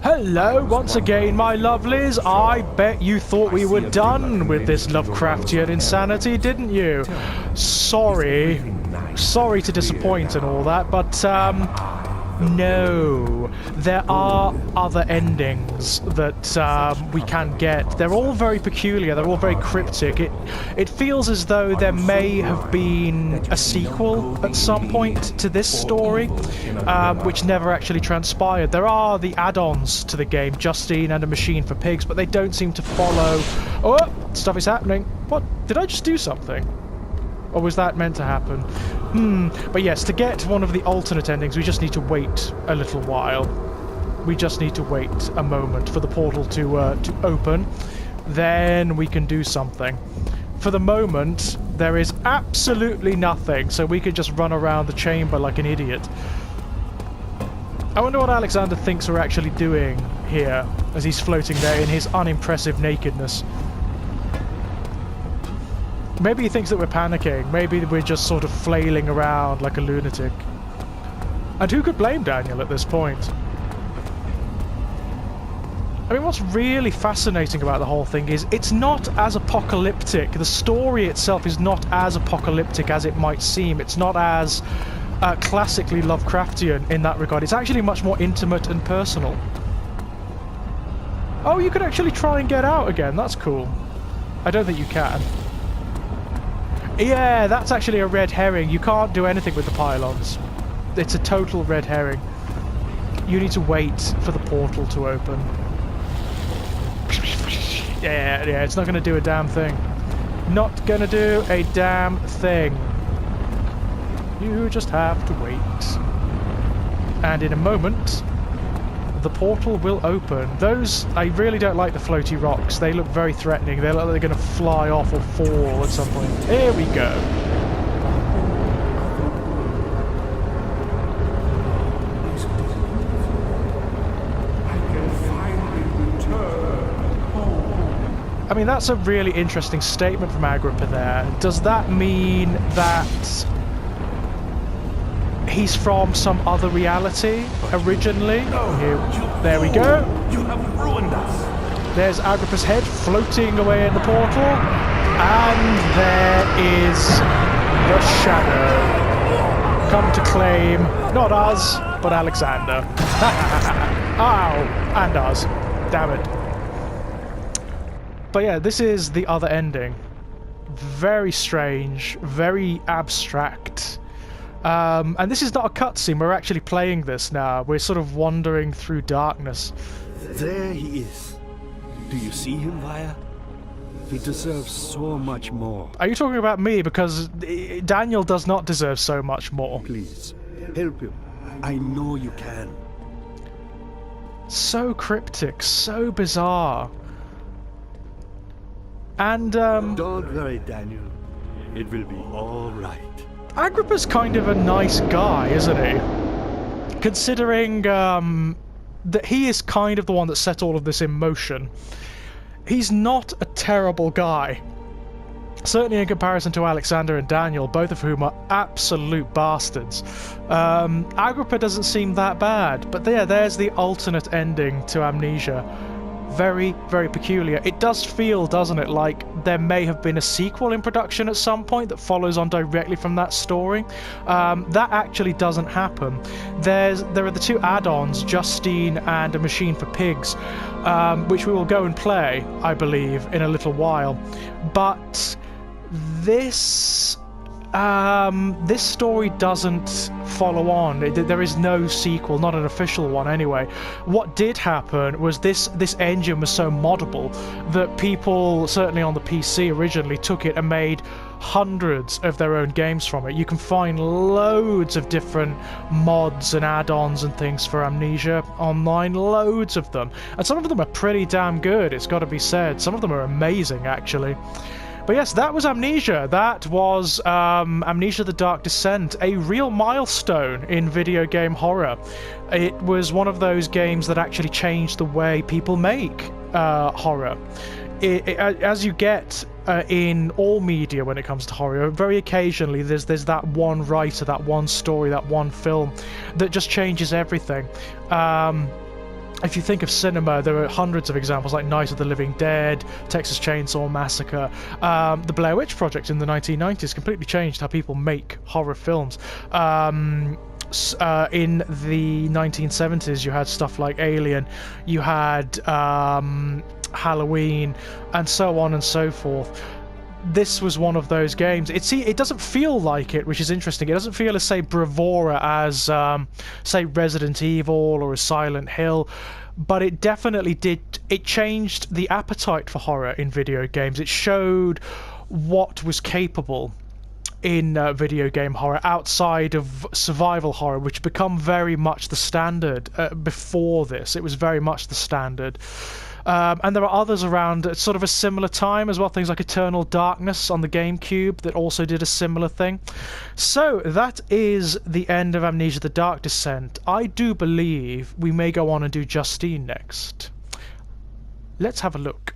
Hello once again, my lovelies. I bet you thought we were done with this Lovecraftian insanity, didn't you? Sorry to disappoint and all that, but no, there are other endings that we can get. They're all very peculiar, they're all very cryptic. It feels as though there may have been a sequel at some point to this story, which never actually transpired. There are the add-ons to the game, Justine and A Machine for Pigs, but they don't seem to follow... Oh, stuff is happening. What? Did I just do something? Or was that meant to happen? But yes, to get one of the alternate endings, we just need to wait a little while. We just need to wait a moment for the portal to open. Then we can do something. For the moment, there is absolutely nothing, so we could just run around the chamber like an idiot. I wonder what Alexander thinks we're actually doing here, as he's floating there in his unimpressive nakedness. Maybe he thinks that we're panicking. Maybe we're just sort of flailing around like a lunatic. And who could blame Daniel at this point? I mean, what's really fascinating about the whole thing is it's not as apocalyptic. The story itself is not as apocalyptic as it might seem. It's not as classically Lovecraftian in that regard. It's actually much more intimate and personal. Oh, you can actually try and get out again. That's cool. I don't think you can. Yeah, that's actually a red herring. You can't do anything with the pylons. It's a total red herring. You need to wait for the portal to open. Yeah, it's not going to do a damn thing. Not going to do a damn thing. You just have to wait. And in a moment, the portal will open. Those, I really don't like the floaty rocks. They look very threatening. They look like they're going to fly off or fall at some point. Here we go. I mean, that's a really interesting statement from Agrippa there. Does that mean that he's from some other reality originally? There we go. You have ruined us. There's Agrippa's head floating away in the portal, and there is the shadow come to claim not us but Alexander. Ow, and us. Damn it. But yeah, this is the other ending. Very strange, very abstract. And this is not a cutscene, we're actually playing this now. We're sort of wandering through darkness. There he is. Do you see him, Vaya? He deserves so much more. Are you talking about me? Because Daniel does not deserve so much more. Please, help him. I know you can. So cryptic, so bizarre. And, Don't worry, Daniel. It will be all right. Agrippa's kind of a nice guy, isn't he? Considering that he is kind of the one that set all of this in motion. He's not a terrible guy. Certainly in comparison to Alexander and Daniel, both of whom are absolute bastards. Agrippa doesn't seem that bad, but there's the alternate ending to Amnesia. Very, very peculiar. It does feel, doesn't it, like there may have been a sequel in production at some point that follows on directly from that story. That actually doesn't happen. There are the two add-ons, Justine and A Machine for Pigs, which we will go and play, I believe, in a little while. But this story doesn't follow on. There is no sequel, not an official one anyway. What did happen was this engine was so moddable that people, certainly on the PC originally, took it and made hundreds of their own games from it. You can find loads of different mods and add-ons and things for Amnesia online, loads of them. And some of them are pretty damn good, it's got to be said. Some of them are amazing, actually. But yes, that was Amnesia. That was Amnesia: The Dark Descent, a real milestone in video game horror. It was one of those games that actually changed the way people make horror. As you get in all media when it comes to horror, very occasionally there's that one writer, that one story, that one film that just changes everything. if you think of cinema, there are hundreds of examples like Night of the Living Dead, Texas Chainsaw Massacre. The Blair Witch Project in the 1990s completely changed how people make horror films. In the 1970s, you had stuff like Alien, you had Halloween, and so on and so forth. This was one of those games. It doesn't feel like it, which is interesting. It doesn't feel as, say, bravura as, say, Resident Evil or as Silent Hill, but it definitely did. It changed the appetite for horror in video games. It showed what was capable in video game horror outside of survival horror, which become very much the standard. Before this, it was very much the standard. And there are others around at sort of a similar time as well, things like Eternal Darkness on the GameCube that also did a similar thing. So that is the end of Amnesia: The Dark Descent. I do believe we may go on and do Justine next. Let's have a look.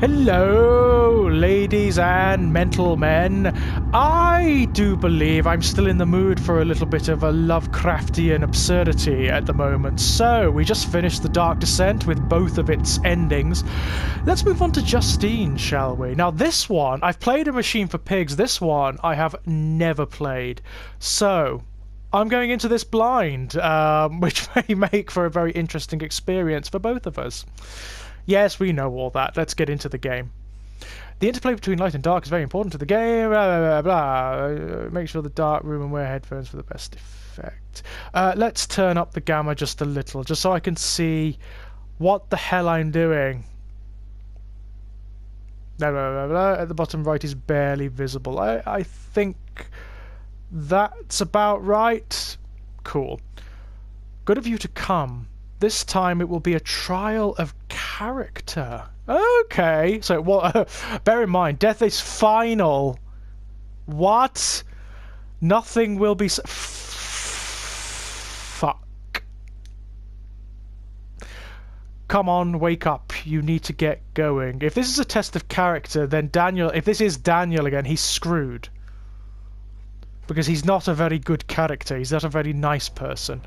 Hello, ladies and mental men. I do believe I'm still in the mood for a little bit of a Lovecraftian absurdity at the moment. So, we just finished The Dark Descent with both of its endings. Let's move on to Justine, shall we? Now, this one, I've played A Machine for Pigs. This one, I have never played. So, I'm going into this blind, which may make for a very interesting experience for both of us. Yes, we know all that. Let's get into the game. The interplay between light and dark is very important to the game. Blah, blah, blah. Make sure the dark room and wear headphones for the best effect. Let's turn up the gamma just a little, just so I can see what the hell I'm doing. Blah, blah, blah, blah. At the bottom right is barely visible. I think that's about right. Cool. Good of you to come. This time it will be a trial of character. Okay, so what? Bear in mind, death is final. What? Nothing will be. Fuck. Come on, wake up. You need to get going. If this is a test of character, then Daniel. If this is Daniel again, he's screwed. Because he's not a very good character. He's not a very nice person.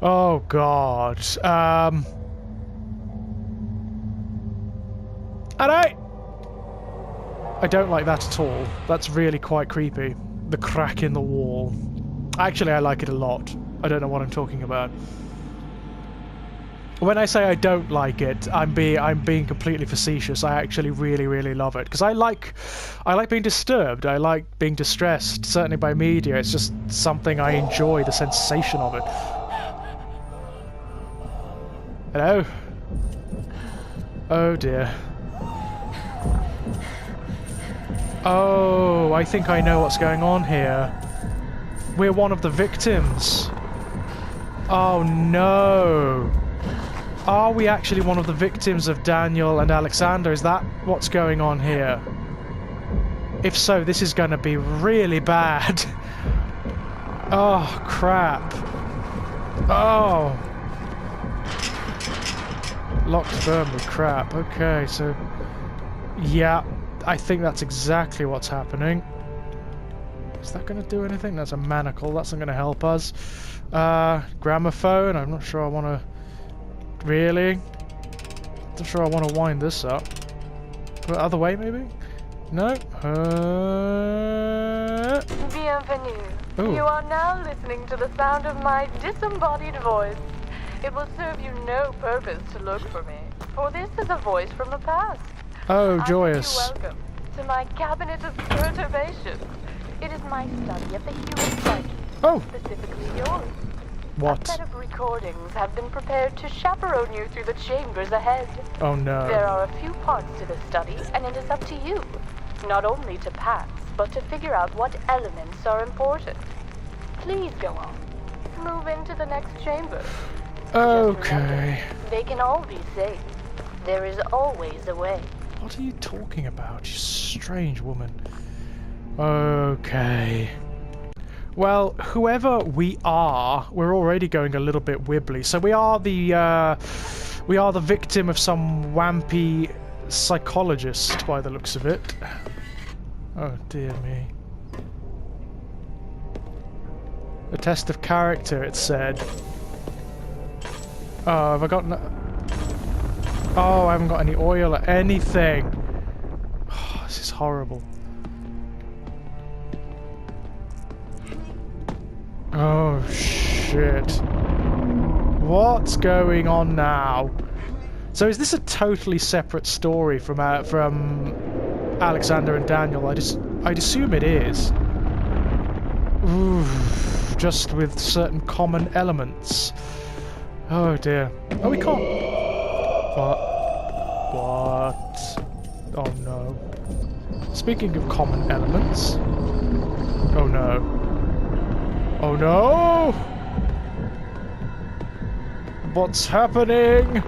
Oh god. Alright! I don't like that at all. That's really quite creepy. The crack in the wall. Actually, I like it a lot. I don't know what I'm talking about. When I say I don't like it, I'm being completely facetious. I actually really love it because I like being disturbed. I like being distressed. Certainly by media, it's just something I enjoy. The sensation of it. Hello? Oh dear. Oh, I think I know what's going on here. We're one of the victims. Oh no. Are we actually one of the victims of Daniel and Alexander? Is that what's going on here? If so, this is going to be really bad. Oh, crap. Oh. Locked firmly, crap. Okay, so... yeah, I think that's exactly what's happening. Is that going to do anything? That's a manacle. That's not going to help us. Gramophone. I'm not sure I want to... really? Not sure I want to wind this up. Put it other way, maybe? No? Bienvenue. Ooh. You are now listening to the sound of my disembodied voice. It will serve you no purpose to look for me, for this is a voice from the past. Oh, joyous. I bid you welcome to my cabinet of perturbations. It is my study of the human psyche, Oh! specifically yours. What? A set of recordings have been prepared to chaperone you through the chambers ahead. Oh no. There are a few parts to this study, and it is up to you, not only to pass, but to figure out what elements are important. Please go on. Move into the next chamber. Okay. Remember, they can all be saved. There is always a way. What are you talking about, you strange woman? Okay. Well, whoever we are, we're already going a little bit wibbly. So we are the victim of some wampy psychologist, by the looks of it. Oh dear me. A test of character, it said. Oh, have I got no... Oh, I haven't got any oil or anything. Oh, this is horrible. Oh, shit. What's going on now? So is this a totally separate story from Alexander and Daniel? I'd assume it is. Oof, just with certain common elements. Oh dear. Oh, we can't... What? Oh no. Speaking of common elements... Oh no. Oh no! What's happening?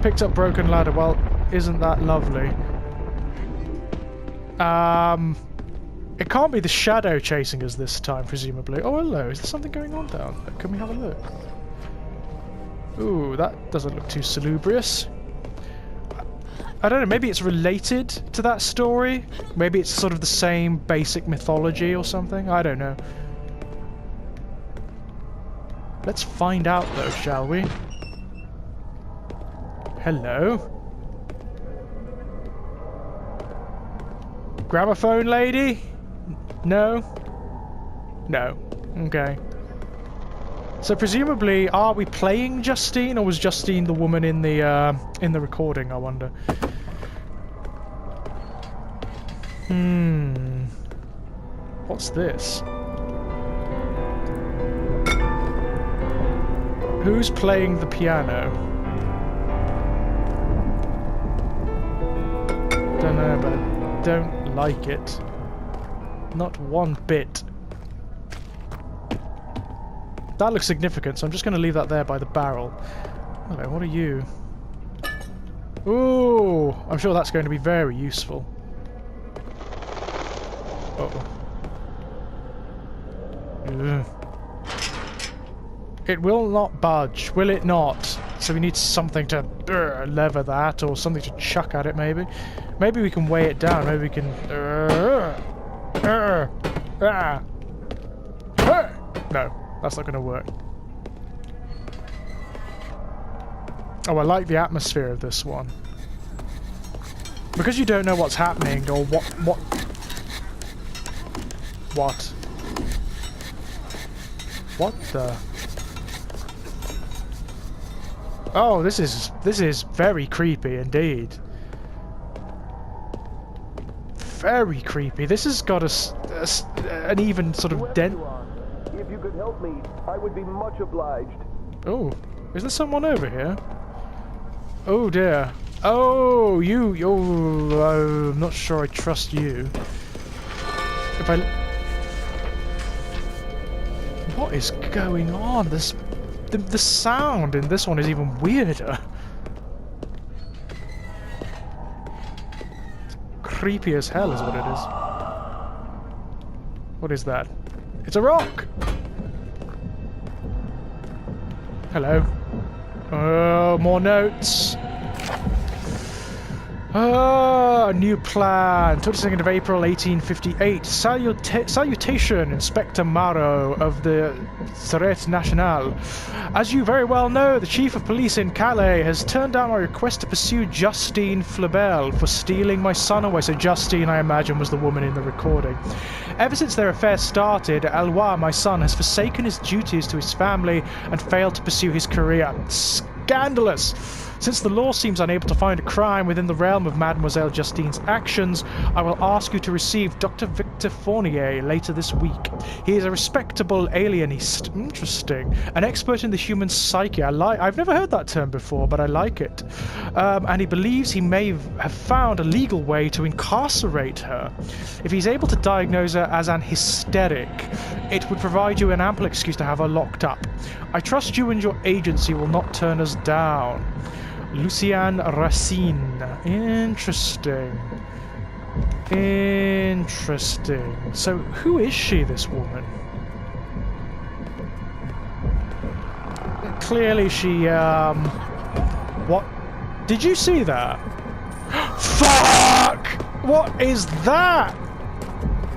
Picked up broken ladder. Well, isn't that lovely? It can't be the shadow chasing us this time, presumably. Oh, hello. Is there something going on down there? Can we have a look? Ooh, that doesn't look too salubrious. I don't know, maybe it's related to that story? Maybe it's sort of the same basic mythology or something? I don't know. Let's find out though, shall we? Hello? Gramophone lady? No? No. Okay. So presumably, are we playing Justine, or was Justine the woman in the recording, I wonder? What's this? Who's playing the piano? Don't know, but I don't like it. Not one bit. That looks significant, so I'm just going to leave that there by the barrel. Hello, what are you? Ooh, I'm sure that's going to be very useful. Uh-oh. Ugh. It will not budge, will it not? So we need something to lever that, or something to chuck at it, maybe. Maybe we can weigh it down, maybe we can... No, that's not going to work. Oh, I like the atmosphere of this one. Because you don't know what's happening, or what... What the... Oh, this is very creepy indeed. Very creepy. This has got an even sort of dent... If you could help me, I would be much obliged. Oh, is there someone over here? Oh dear. Oh, you. Oh, I'm not sure I trust you. If I. What is going on? The sound in this one is even weirder. It's creepy as hell, is what it is. What is that? It's a rock! Hello. Oh, more notes. A new plan. 22nd of April, 1858. Salutation, Inspector Marrow of the Surete Nationale. As you very well know, the Chief of Police in Calais has turned down my request to pursue Justine Flabel for stealing my son away. So Justine, I imagine, was the woman in the recording. Ever since their affair started, Alois, my son, has forsaken his duties to his family and failed to pursue his career. Scandalous! Since the law seems unable to find a crime within the realm of Mademoiselle Justine's actions, I will ask you to receive Dr. Victor Fournier later this week. He is a respectable alienist. Interesting. An expert in the human psyche. I've never heard that term before, but I like it. And he believes he may have found a legal way to incarcerate her. If he's able to diagnose her as an hysteric, it would provide you an ample excuse to have her locked up. I trust you and your agency will not turn us down. Lucienne Racine. Interesting. Interesting. So, who is she, this woman? Clearly she, What? Did you see that? Fuck! What is that?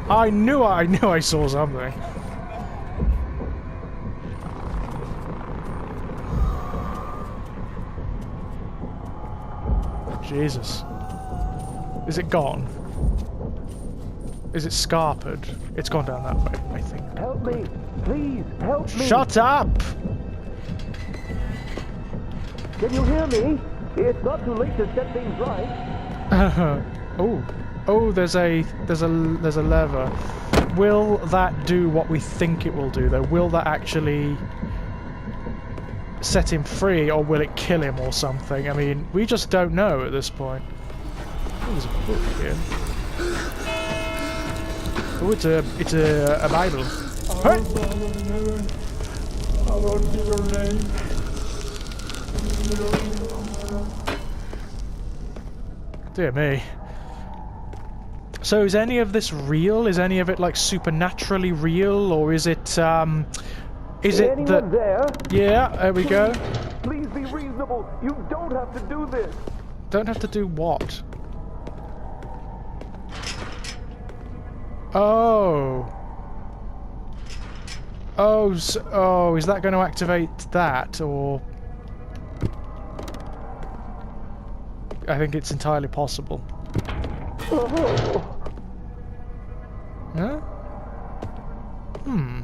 I knew I saw something. Jesus. Is it gone? Is it scarpered? It's gone down that way, I think. Help me! Please, help me! Shut up! Can you hear me? It's not too late to set things right. Oh, there's a lever. Will that do what we think it will do, though? Will that actually set him free, or will it kill him or something? I mean, we just don't know at this point. Oh, there's a book here. Oh, it's a Bible. Hey! Hallowed be your name. Dear me. So is any of this real? Is any of it like supernaturally real, or is it is it Anyone there? Yeah, there we go. Please be reasonable. You don't have to do this. Don't have to do what? Oh. Oh, oh, is that going to activate that, or... I think it's entirely possible. Huh? Hmm.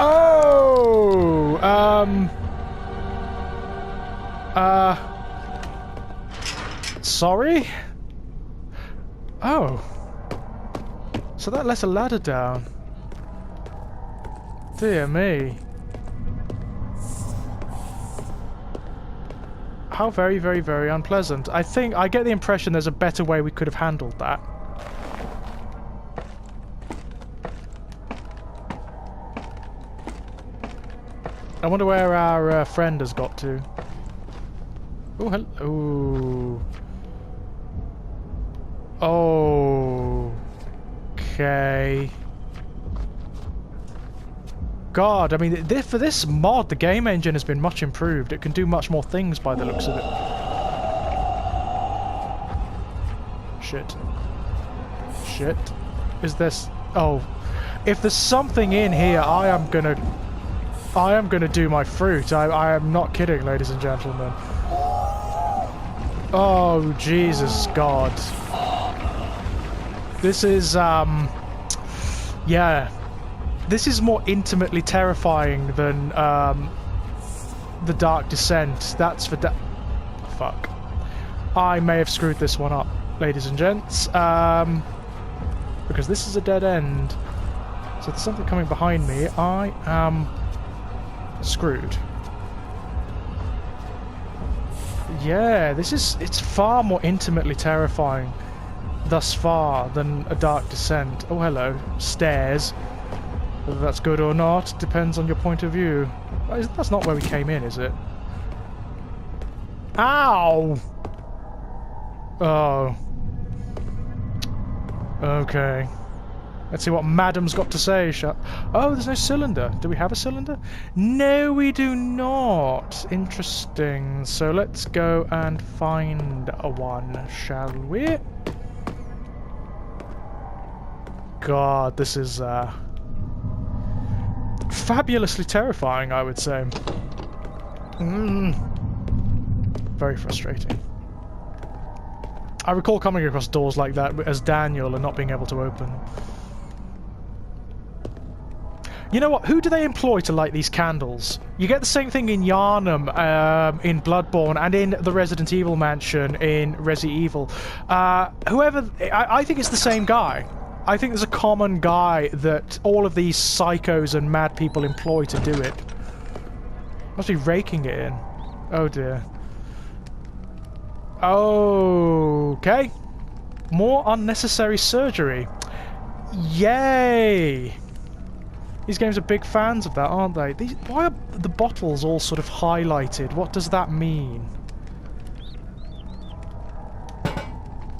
Oh! Sorry? Oh. So that lets a ladder down. Dear me. How very, very, very unpleasant. I get the impression there's a better way we could have handled that. I wonder where our friend has got to. Oh, hello. Oh. Okay. God, I mean, for this mod, the game engine has been much improved. It can do much more things by the looks of it. Shit. Shit. Is this... Oh. If there's something in here, I am gonna do my fruit. I am not kidding, ladies and gentlemen. Oh, Jesus God. This is, yeah. This is more intimately terrifying than, The Dark Descent. That's for fuck. I may have screwed this one up, ladies and gents. Because this is a dead end. So there's something coming behind me. I am screwed. Yeah, it's far more intimately terrifying thus far than A Dark Descent. Oh, hello. Stairs. Whether that's good or not depends on your point of view. That's not where we came in, is it? Ow! Oh. Okay. Let's see what Madam's got to say. Oh, there's no cylinder. Do we have a cylinder? No, we do not. Interesting. So let's go and find one, shall we? God, this is fabulously terrifying, I would say. Very frustrating. I recall coming across doors like that as Daniel and not being able to open them. You know what? Who do they employ to light these candles? You get the same thing in Yharnam, in Bloodborne, and in the Resident Evil mansion in Resi Evil. Whoever... I think it's the same guy. I think there's a common guy that all of these psychos and mad people employ to do it. Must be raking it in. Oh dear. Okay. More unnecessary surgery. Yay! These games are big fans of that, aren't they? Why are the bottles all sort of highlighted? What does that mean?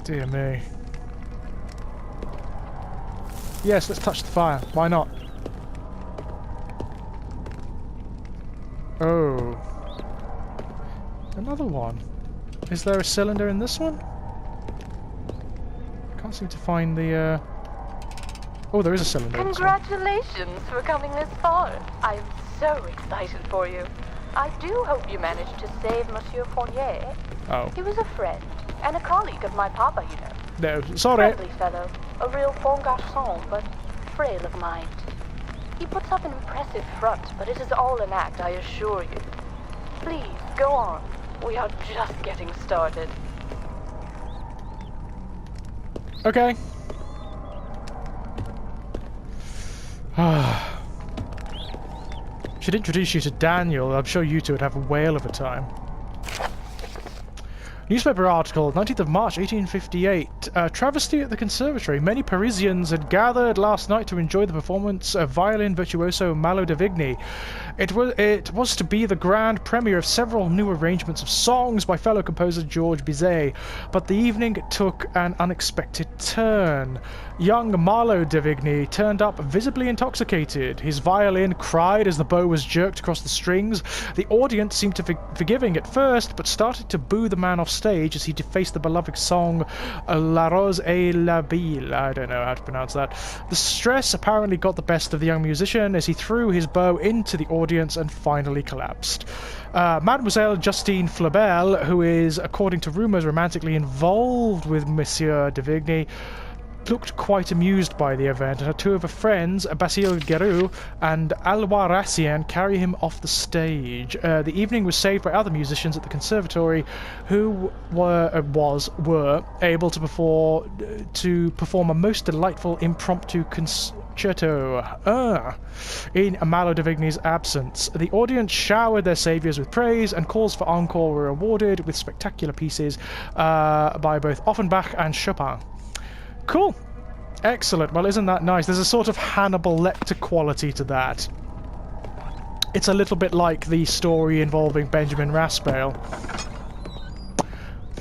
Dear me. Yes, let's touch the fire. Why not? Oh. Another one. Is there a cylinder in this one? Can't seem to find the, Oh, there is a cylinder. Congratulations for coming this far. I am so excited for you. I do hope you managed to save Monsieur Fournier. Oh. He was a friend and a colleague of my papa, you know. No, sorry. Friendly fellow, a real bon garçon, but frail of mind. He puts up an impressive front, but it is all an act, I assure you. Please, go on. We are just getting started. Okay. Should introduce you to Daniel. I'm sure you two would have a whale of a time. Newspaper article, 19th of March, 1858. Travesty at the conservatory. Many Parisians had gathered last night to enjoy the performance of violin virtuoso Malo de Vigny. It was to be the grand premiere of several new arrangements of songs by fellow composer Georges Bizet, but the evening took an unexpected turn. Young Malo de Vigny turned up visibly intoxicated. His violin cried as the bow was jerked across the strings. The audience seemed to forgiving at first, but started to boo the man off stage as he defaced the beloved song La Rose et la Bille. I don't know how to pronounce that. The stress apparently got the best of the young musician as he threw his bow into the audience and finally collapsed. Mademoiselle Justine Flabel, who is, according to rumours, romantically involved with Monsieur de Vigny, looked quite amused by the event, and her two of her friends, Basile Guerrou and Alois Racien, carry him off the stage. The evening was saved by other musicians at the conservatory, who were able to perform a most delightful impromptu concerto in Malo de Vigny's absence. The audience showered their saviours with praise, and calls for encore were awarded with spectacular pieces by both Offenbach and Chopin. Cool. Excellent. Well, isn't that nice? There's a sort of Hannibal Lecter quality to that. It's a little bit like the story involving Benjamin Raspail.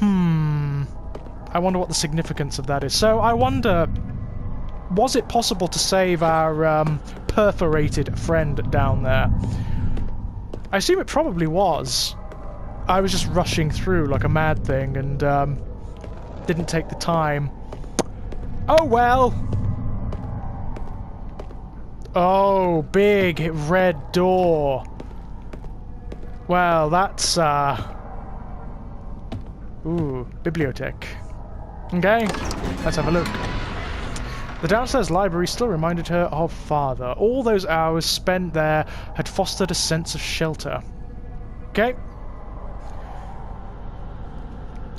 I wonder what the significance of that is. So, I wonder, was it possible to save our perforated friend down there? I assume it probably was. I was just rushing through like a mad thing and didn't take the time. Oh well! Oh, big red door. Well, that's, ooh, bibliothèque. Okay, let's have a look. The downstairs library still reminded her of father. All those hours spent there had fostered a sense of shelter. Okay.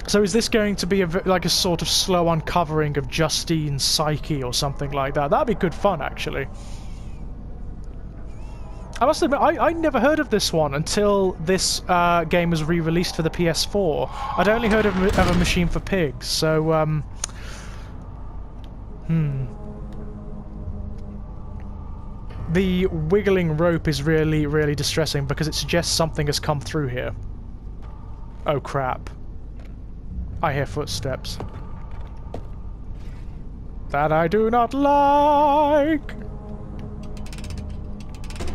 So is this going to be like a sort of slow uncovering of Justine's psyche or something like that? That'd be good fun, actually. I must admit, I never heard of this one until this game was re-released for the PS4. I'd only heard of a Machine for Pigs, so, The wiggling rope is really, really distressing because it suggests something has come through here. Oh, crap. I hear footsteps. That I do not like!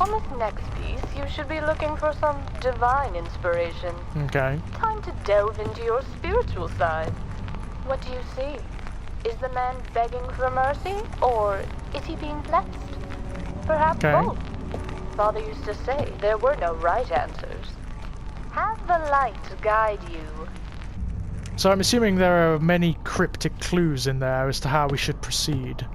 On this next piece, you should be looking for some divine inspiration. Okay. Time to delve into your spiritual side. What do you see? Is the man begging for mercy, or is he being blessed? Perhaps both. Father used to say there were no right answers. Have the light guide you. So I'm assuming there are many cryptic clues in there as to how we should proceed.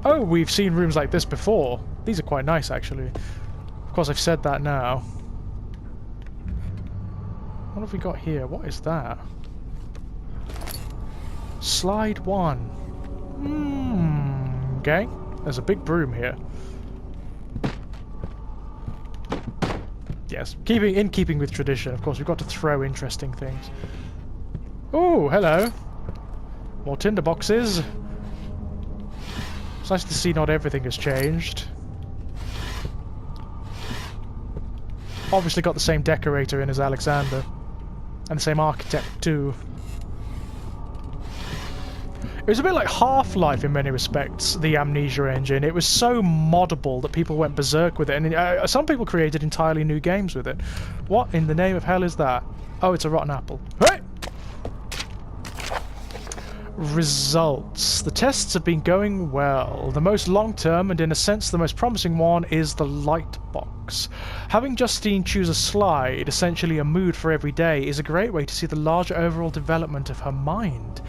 Oh, we've seen rooms like this before. These are quite nice, actually. Of course, I've said that now. What have we got here? What is that? Slide 1. Okay. There's a big broom here. Yes, in keeping with tradition, of course, we've got to throw interesting things. Oh, hello. More tinder boxes. It's nice to see not everything has changed. Obviously got the same decorator in as Alexander. And the same architect, too. It was a bit like Half-Life in many respects, the Amnesia engine. It was so moddable that people went berserk with it, and some people created entirely new games with it. What in the name of hell is that? Oh, it's a rotten apple. Hey! Results. The tests have been going well. The most long-term, and in a sense the most promising one, is the light box. Having Justine choose a slide, essentially a mood for every day, is a great way to see the larger overall development of her mind.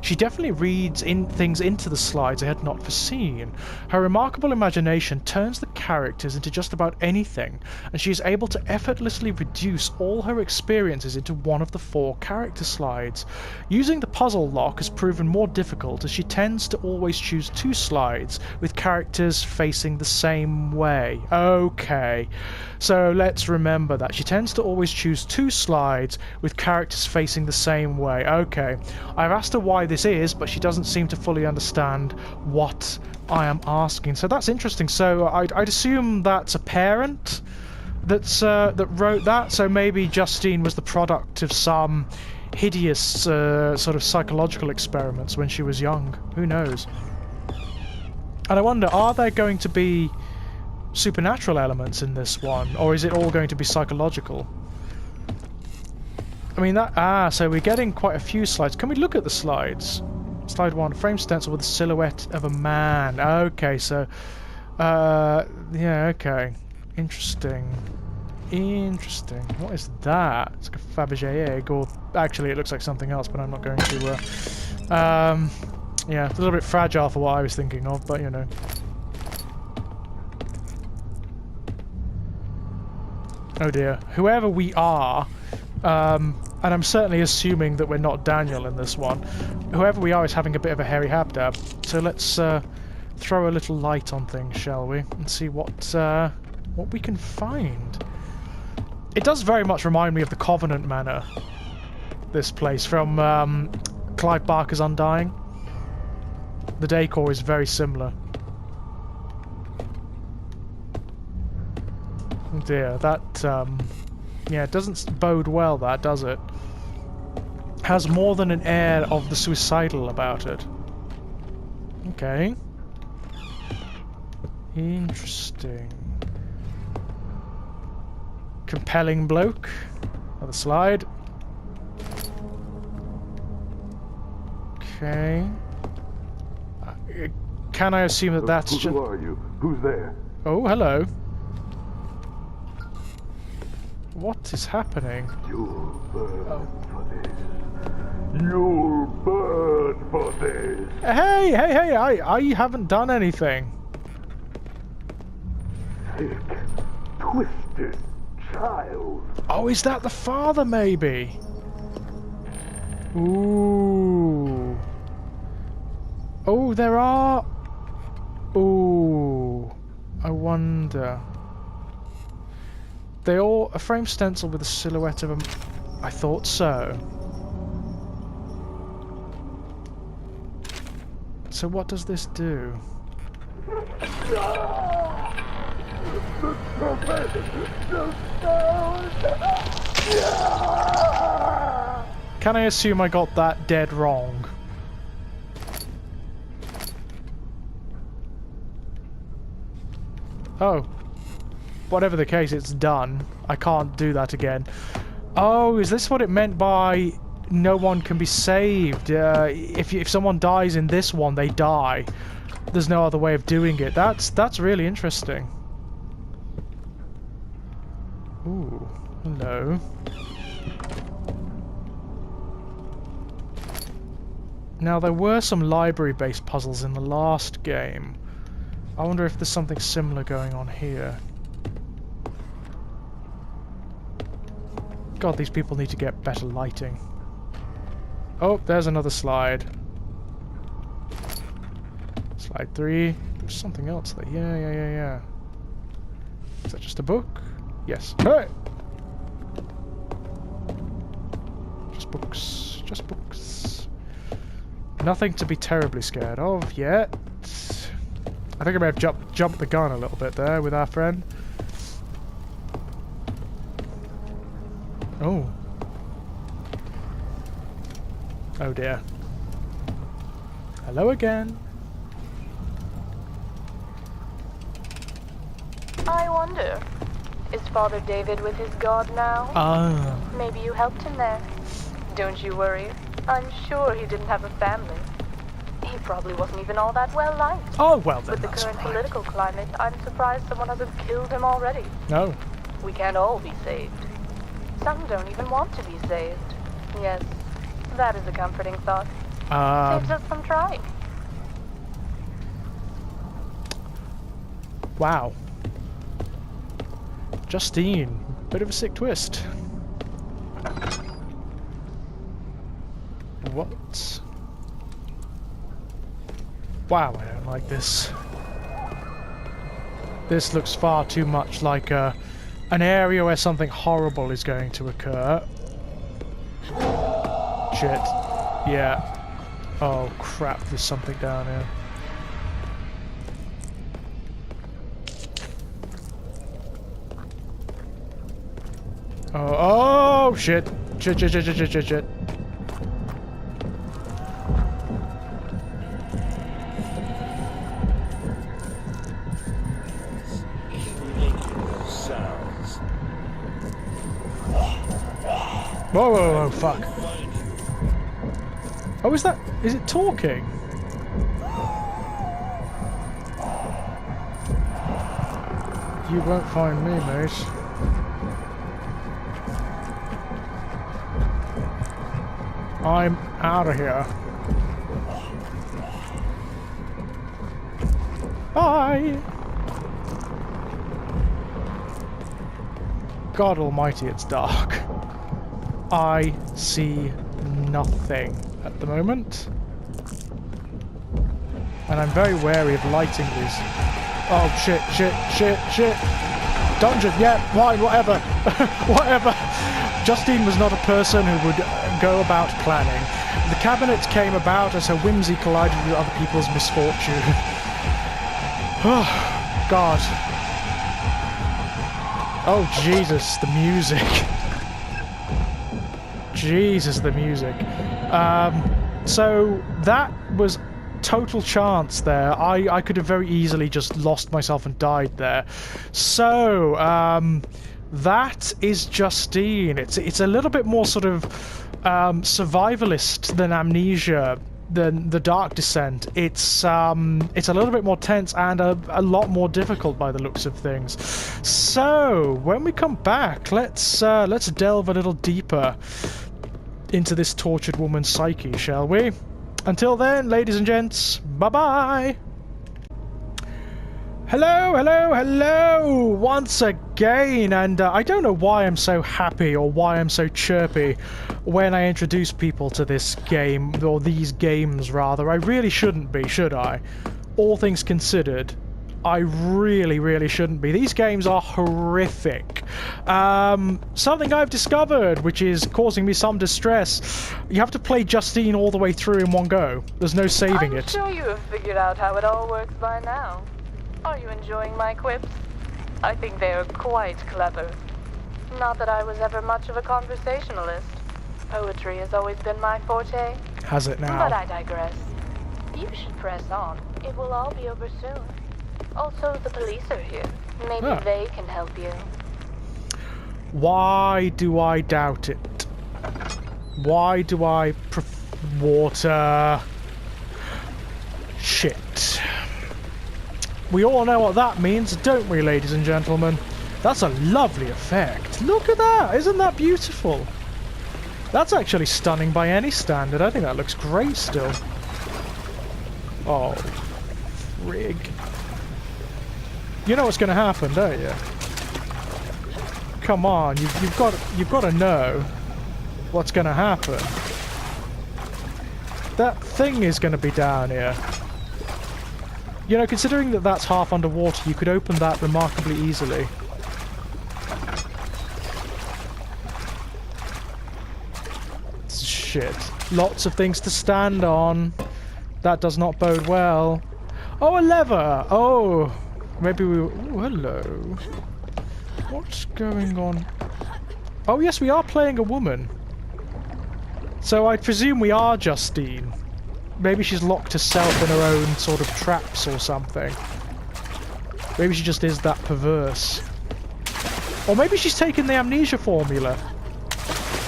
She definitely reads things into the slides I had not foreseen. Her remarkable imagination turns the characters into just about anything, and she is able to effortlessly reduce all her experiences into one of the 4 character slides. Using the puzzle lock has proven more difficult, as she tends to always choose 2 slides with characters facing the same way. Okay, so let's remember that. She tends to always choose 2 slides with characters facing the same way. Okay, I've asked her why this is, but she doesn't seem to fully understand what I am asking. So that's interesting. So I'd assume that's a parent that wrote that, so maybe Justine was the product of some hideous sort of psychological experiments when she was young. Who knows? And I wonder, are there going to be supernatural elements in this one, or is it all going to be psychological? I mean, that... so we're getting quite a few slides. Can we look at the slides? Slide 1, frame stencil with a silhouette of a man. Okay, so... yeah, okay. Interesting. Interesting. What is that? It's like a Fabergé egg, or actually it looks like something else, but I'm not going to... yeah, it's a little bit fragile for what I was thinking of, but you know. Oh dear. Whoever we are, and I'm certainly assuming that we're not Daniel in this one, whoever we are is having a bit of a hairy habdab. So let's throw a little light on things, shall we? And see what we can find. It does very much remind me of the Covenant Manor, this place, from Clive Barker's Undying. The decor is very similar. Oh dear, that, yeah, it doesn't bode well, that, does it? Has more than an air of the suicidal about it. Okay. Interesting. Compelling bloke. Another slide. Okay. Can I assume that that's just... Who are you? Who's there? Oh, hello. What is happening? You'll burn for this. You'll burn for this. Hey, I haven't done anything. Sick, twisted child. Oh, is that the father, maybe? Ooh. Oh, there are... Ooh. I wonder... They all... A frame stencil with a silhouette of a... I thought so. So what does this do? Can I assume I got that dead wrong? Oh. Whatever the case, it's done. I can't do that again. Oh, is this what it meant by no one can be saved? If someone dies in this one, they die. There's no other way of doing it. That's really interesting. Ooh, hello. Now, there were some library-based puzzles in the last game. I wonder if there's something similar going on here. God, these people need to get better lighting. Oh, there's another slide. Slide 3. There's something else there. Yeah. Is that just a book? Yes. Hey! Just books. Just books. Nothing to be terribly scared of yet. I think I may have jumped the gun a little bit there with our friend. Oh. Oh dear. Hello again. I wonder, is Father David with his god now? Ah. Maybe you helped him there. Don't you worry. I'm sure he didn't have a family. He probably wasn't even all that well liked. Oh, well then, With the that's current fine. political climate, I'm surprised someone hasn't killed him already. No. We can't all be saved. Some don't even want to be saved. Yes, that is a comforting thought. Saves us from trying. Wow. Justine. Bit of a sick twist. What? Wow, I don't like this. This looks far too much like an area where something horrible is going to occur. Shit. Yeah. Oh crap, there's something down here. Oh, shit. Shit. Whoa, fuck. Oh, is it talking? You won't find me, mate. I'm out of here. Bye! God almighty, it's dark. I see nothing at the moment. And I'm very wary of lighting these. Oh, shit. Dungeon, yeah, fine, whatever. Whatever. Justine was not a person who would go about planning. The cabinet came about as her whimsy collided with other people's misfortune. Oh, God. Oh, Jesus, the music. Jesus, the music. So that was total chance there. I could have very easily just lost myself and died there. So, that is Justine. It's a little bit more sort of survivalist than Amnesia, than the Dark Descent. It's a little bit more tense and a lot more difficult by the looks of things. So when we come back, let's delve a little deeper into this tortured woman's psyche, shall we? Until then, ladies and gents, bye-bye! Hello, once again, and I don't know why I'm so happy or why I'm so chirpy when I introduce people to this game, or these games rather. I really shouldn't be, should I? All things considered, I really shouldn't be. These games are horrific. Something I've discovered, which is causing me some distress, you have to play Justine all the way through in one go. There's no saving it. I'm sure you have figured out how it all works by now. Are you enjoying my quips? I think they are quite clever. Not that I was ever much of a conversationalist. Poetry has always been my forte. Has it now? But I digress. You should press on. It will all be over soon. Also, the police are here. Maybe they can help you. Why do I doubt it? Why do I water? Shit. We all know what that means, don't we, ladies and gentlemen? That's a lovely effect. Look at that! Isn't that beautiful? That's actually stunning by any standard. I think that looks great still. Oh, frig. You know what's going to happen, don't you? Come on, you've got to know what's going to happen. That thing is going to be down here. You know, considering that that's half underwater, you could open that remarkably easily. Shit. Lots of things to stand on. That does not bode well. Oh, a lever! Oh, maybe we... Ooh, hello. What's going on? Oh, yes, we are playing a woman. So I presume we are Justine. Maybe she's locked herself in her own sort of traps or something. Maybe she just is that perverse. Or maybe she's taken the amnesia formula.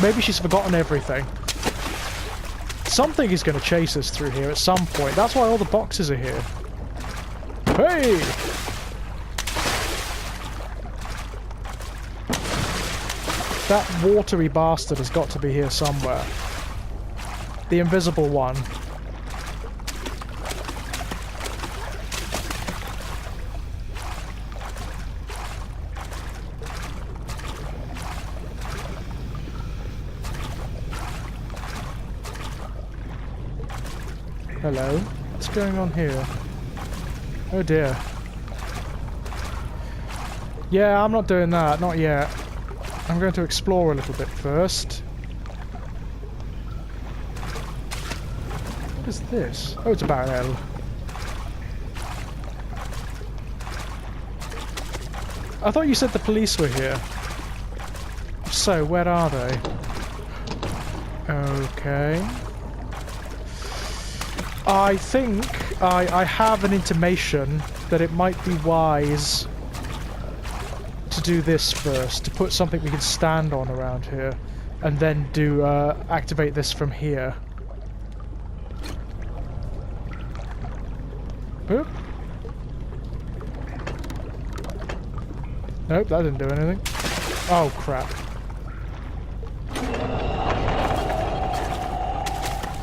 Maybe she's forgotten everything. something is going to chase us through here at some point. That's why all the boxes are here. Hey! That watery bastard has got to be here somewhere. The invisible one. Hello? What's going on here? Oh dear. Yeah, I'm not doing that. Not yet. I'm going to explore a little bit first. What is this? Oh, it's a barrel. I thought you said the police were here. So, where are they? Okay. I think I have an intimation that it might be wise to do this first, to put something we can stand on around here, and then do activate this from here. Boop. Nope, that didn't do anything. Oh crap.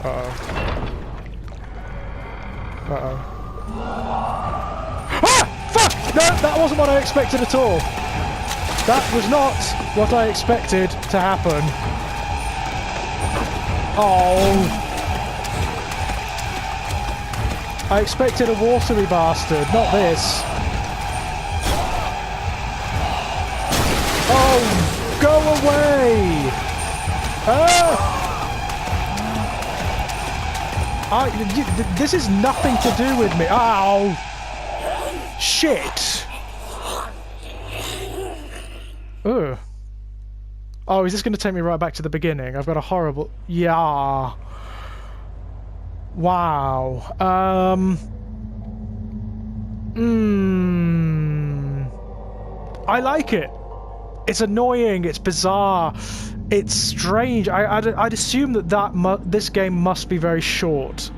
Uh-oh. Uh-oh. Ah! Fuck! No, that wasn't what I expected at all. That was not what I expected to happen. Oh. I expected a watery bastard, not this. Oh, go away! Ah! This is nothing to do with me. Ow! Shit! Ugh. Oh, is this going to take me right back to the beginning? I've got a horrible... Yeah. Wow. I like it. It's annoying. It's bizarre. It's strange. I'd assume that this game must be very short.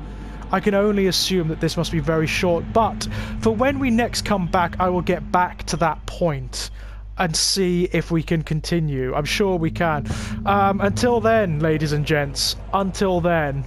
I can only assume that this must be very short. But for when we next come back, I will get back to that point and see if we can continue. I'm sure we can. Until then, ladies and gents, until then,